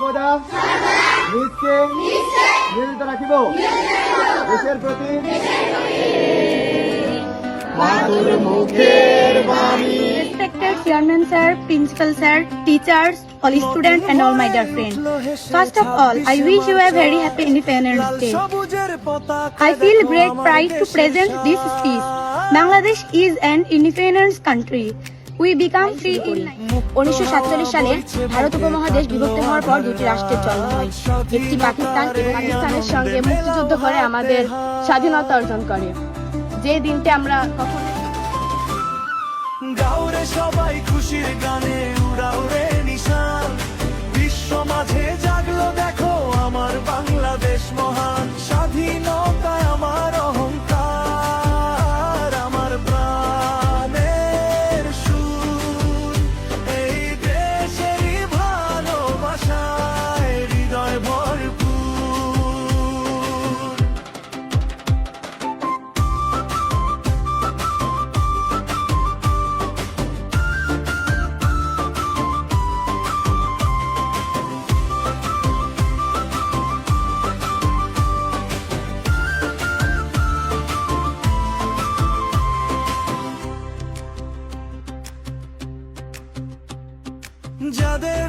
সর্বদা নিজকে নিয়োজিত রাখিব দেশের প্রতি মাতুর মুখের বাণী। Respected Chairman Sir, Principal Sir, teachers, all students and all my dear friends. First of all, I wish you a very happy Independence Day. I feel great pride to present this speech. Bangladesh is an independent country. We become free in 1947 সালে ভারত উপমহাদেশ বিভক্ত হওয়ার পর দুটি রাষ্ট্রের জন্ম হয়। একটি পাকিস্তান এবং পাকিস্তানের সঙ্গে মুক্তিযুদ্ধ করে আমাদের স্বাধীনতা অর্জন করে। যে দিনটা আমরা গাওরে সবাই খুশির গানে উড়াও রে নিশান, বিশ্ব মাঝে জাগলো দেখো আমার বাংলাদেশ মহান। স্বাধীনতায় আমার অহংকার, আমার প্রাণের সুর, এই দেশেরই ভালোবাসায় হৃদয় ভরপুর। যাদের